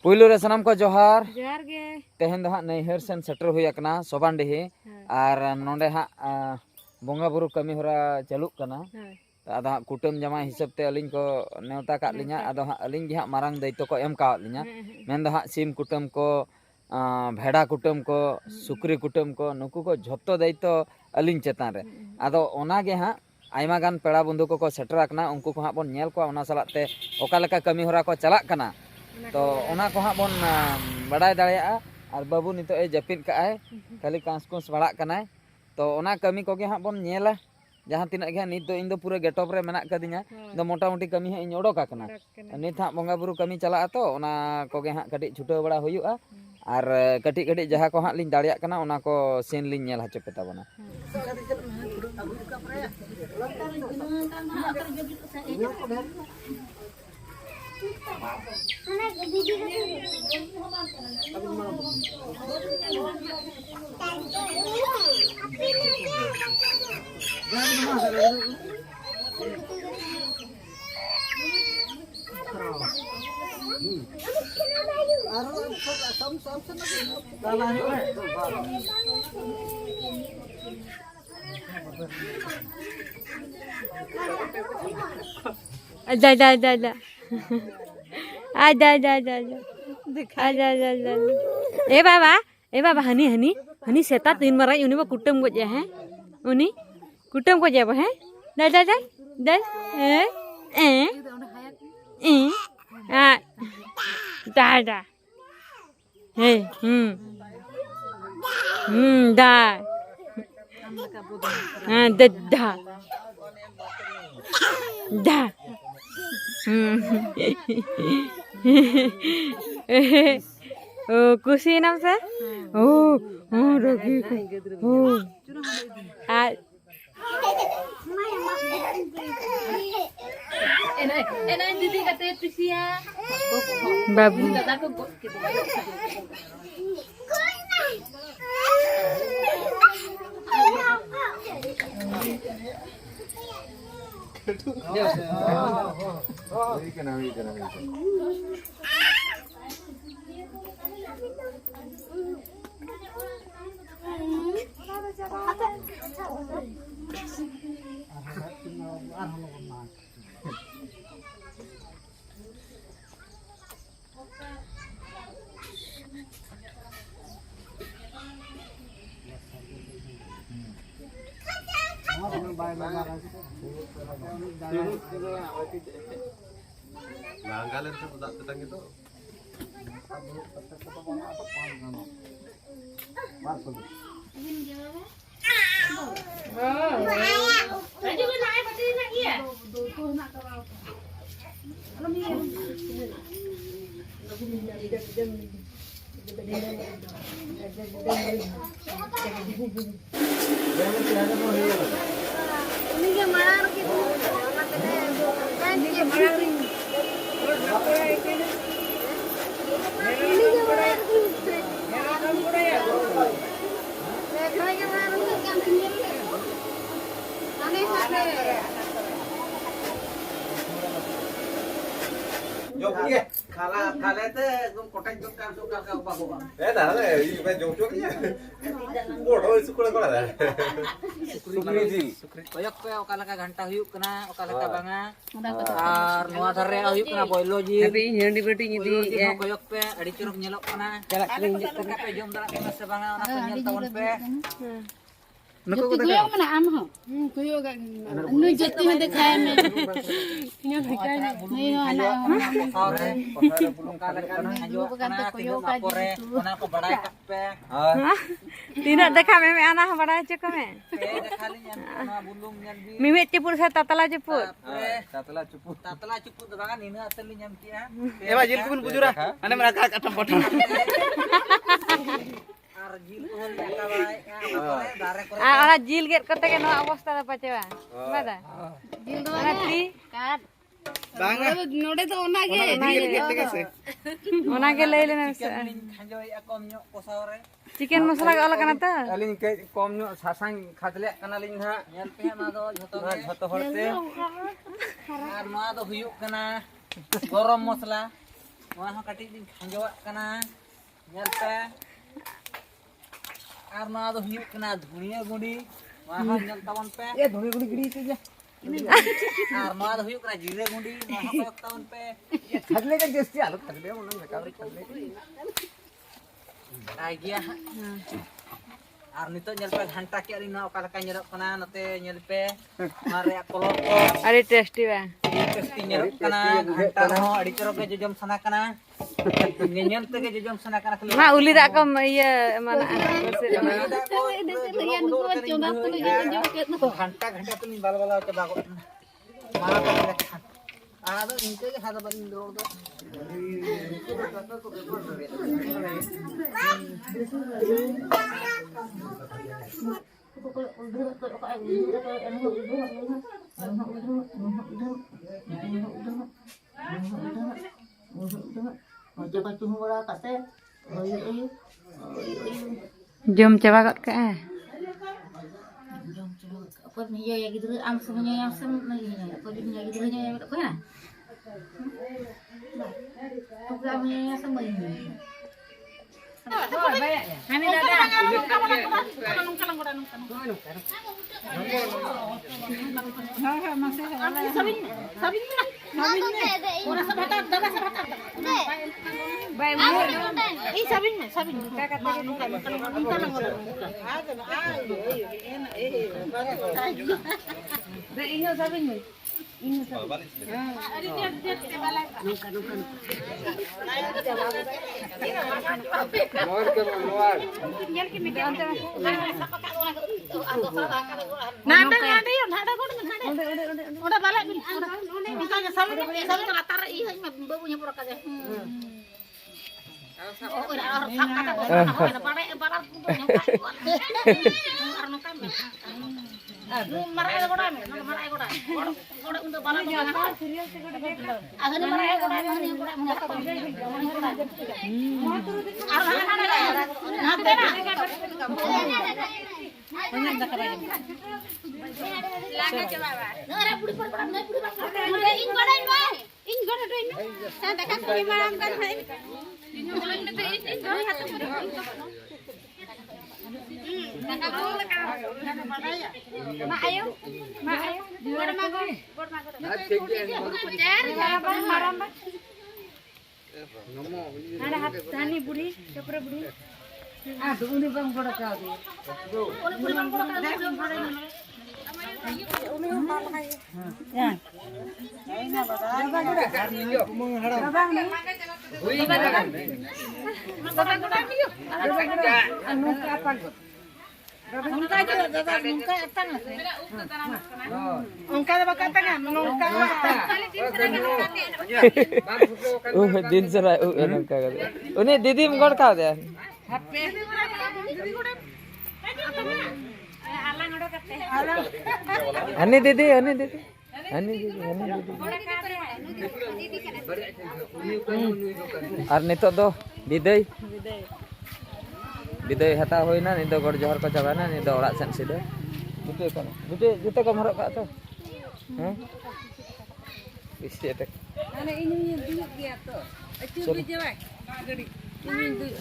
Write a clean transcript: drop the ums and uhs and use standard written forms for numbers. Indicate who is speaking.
Speaker 1: पुइलो रे सनम को जोहार
Speaker 2: जोहार गे
Speaker 1: तेहन दो नैहर सेन सेटर हुई सोबानडीही और नोंडे बोंगा बुरु कमी होरा चालुक कना आदो कुटुम जमा हिसाब ते अलिंग को नेवता का लिया आदो अलिंग गे मारंग दायित्व को एम का लिया मेन दो सिम कुटुम को भेड़ा कुटुम को सुक्री कुटुम को नुकु को झोतो दायित्व अलिंग चेतान रे आदो ओना गे आयमा गान पेड़ा बंधु को सेटर कना उनको को बोन नेल को ओना सलाते ओका लेका कमी होरा को चलाक कना तो ओना को बोन बड़ाय दाड़ेया और बाबू नितो ए जपिद काय खाली कांसकुंस बड़ा कनाय तो ओना कमी को गे बोन नेला जहाँ तिना गे नित दो इन दो पूरे गेटअप रे मेना कदिnya दो मोटा मोटी कमी इन ओडोका कना नित बोंगा बुरु कमी चला तो ओना को गे कटी छुटो बड़ा हुयुआ और कटी कटी जहाँ को लिंग दाड़िया कना ओना को सीन लिंग नेल हचो पे ताबना
Speaker 2: आजा आजा आजा आजा आजा आजा आजा आजा आजा ए बाबा हनी हनी हनी सेता तीन मारा उनी बा कुटुम को जे हैं उनी कुटुम को जे बा हैं दा दा दा दा ए आ दा दा हे दा हाँ दा दा दा ओ खुशी नाम से ओ रगी ओ आ एना दीदी कते पिसिया बाबू दादा को
Speaker 3: Langgalan sa budak tetang itu. Jom ye, kala te gum kotak jom kan sukar ka upa gua. Dah le, ini ben jom jom ye. Bodoh sukar kau dah. Sukri ji.
Speaker 1: koyok pe okala ka घंटा हुयुक कना okala का बांगा और नोआ धरे हुयुक कना बोइलो जी
Speaker 2: अभी handy बेटी निदी
Speaker 1: कोयक पे अड़ी चुरुक नेलोक कना चलक पे जम दरा कना से बांगा ओना को नेल तावन पे
Speaker 2: नको को देखो मना आम हो कुयो का नु जति में दिखाए में न्यो दिखाए नहीं हो आना
Speaker 1: और okala का हजो कना कुयो का पोरे ओना को बड़ा कप पे
Speaker 2: तीना देखा में आना हो बड़ा चक में
Speaker 1: देखा ली ओना बुलुम नेल बी
Speaker 2: मिमित चिपुर से ततला चिपुर
Speaker 1: तातला चुपुत बांगा निना असली nyam किया
Speaker 3: Ewa jil kun bujura. Ane mereka katam potong.
Speaker 1: और जील को होल का बाय दारे करे
Speaker 2: आ जील गेट करते के नो अवस्था दा पचेवा बादा जील दो ती काट
Speaker 3: Banga.
Speaker 2: नोडे तो ओना के
Speaker 3: Jil gitu kasi.
Speaker 2: ओना के ले लेना
Speaker 1: खंजोय अकम ᱧᱚᱜ कोसाव रे
Speaker 2: चिकन मसाला का अलग ना
Speaker 1: अलिन के कम ᱧᱚᱜ सासांग खादले कनालिन हा नेल पे मा दो झतो हरते और मा दो हुयुक कना गरम मसला Wah, kati din kanjawak kana. Nyel pe. Arna do hiu kana dhuniya gudi. Wah, nyel tawan pe. Ya dhuniya gudi gidi itu aja. Arna do hiu kana jire gudi. Wah, koyak tawan pe. Ya khadle ka jesti alu khadle mono mekabri khadle. Ai gya. Ar nito nyel pe घंटा के अरी ना ओका लका nyerok kana nate nyel pe mare kolor ko
Speaker 2: अरे tasty बा
Speaker 1: tasty nyerok kana घंटा हो अडी चरो के जजम सना kana nyel te के जजम सना kana
Speaker 2: मा उली दा को iya mana
Speaker 1: घंटा घंटा तो निबाल वाला चबा को मारा को आदो इनके के हादा बन दौड़ दो
Speaker 2: jom coba kok ke
Speaker 4: Apa ni ya gitu am semuanya yang sem apa dia gitu nya apa ya? Programnya yang sama ini. Kami dah
Speaker 1: दिन सरा नंका करे उन्हें दीदी मगड़ का दे हनी दीदी और नितो दो विदय विदय हता होइना नि दो गड़ जोहर को चबाना नि दो ओड़ा सेन सिदे जुते को हरक का तो हैं इसे तक
Speaker 5: अरे इन दुई गया तो अच्छी भी जवाय गड़ी इन दुई